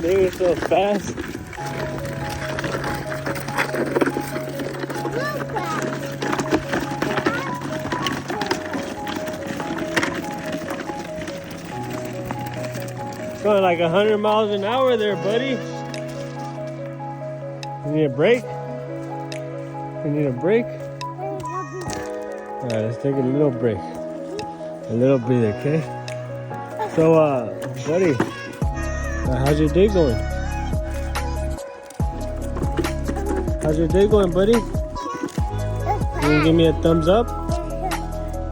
thing is so fast. It's going like 100 miles an hour there, buddy. You need a break? You need a break? Alright, let's take a little break. A little breather, okay? So, buddy, how's your day going? How's your day going, buddy? You can give me a thumbs up?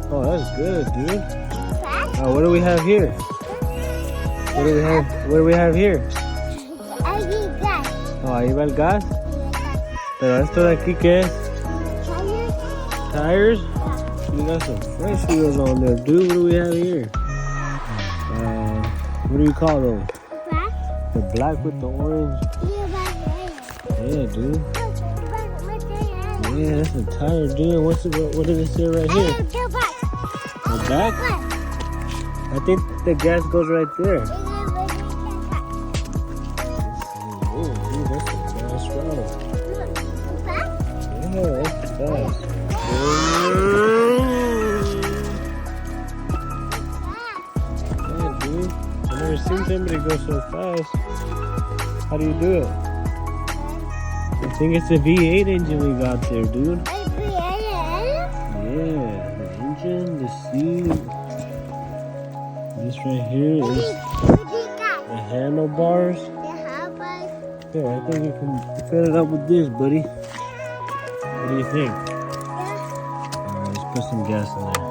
Oh, that's good, dude. What do we have here? What do we have here? Oh, ahí va el gas. Pero esto de aquí, ¿qué es? Tires? You got some fresh wheels on there, dude. What do we have here? What do you call those? Black? The black with the orange? Yeah, dude. Yeah, that's a tire, dude. What does it say right here? The back? I think the gas goes right there. Oh, dude, that's a fast ride. Yeah, that's fast. Yeah, dude. I've never seen somebody go so fast. How do you do it? I think it's a V8 engine we got there, dude. Yeah, the engine, the seat. This right here is the handlebars. Yeah, I think you can fill it up with this, buddy. What do you think? Alright, let's put some gas in there.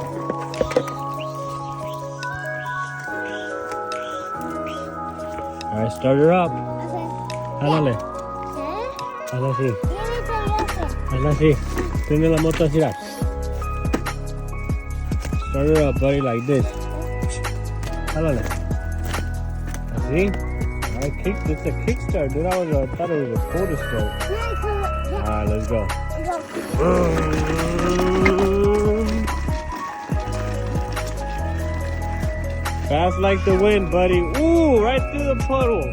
Alright, start her up. Jálale. Hazla así. Hazla así. Prende la moto así. Start her up, buddy, like this. Jálale. Así. Alright, it's a kickstart, dude. I thought it was a quarter start. Alright, let's go. Fast like the wind, buddy. Ooh, right through the puddle.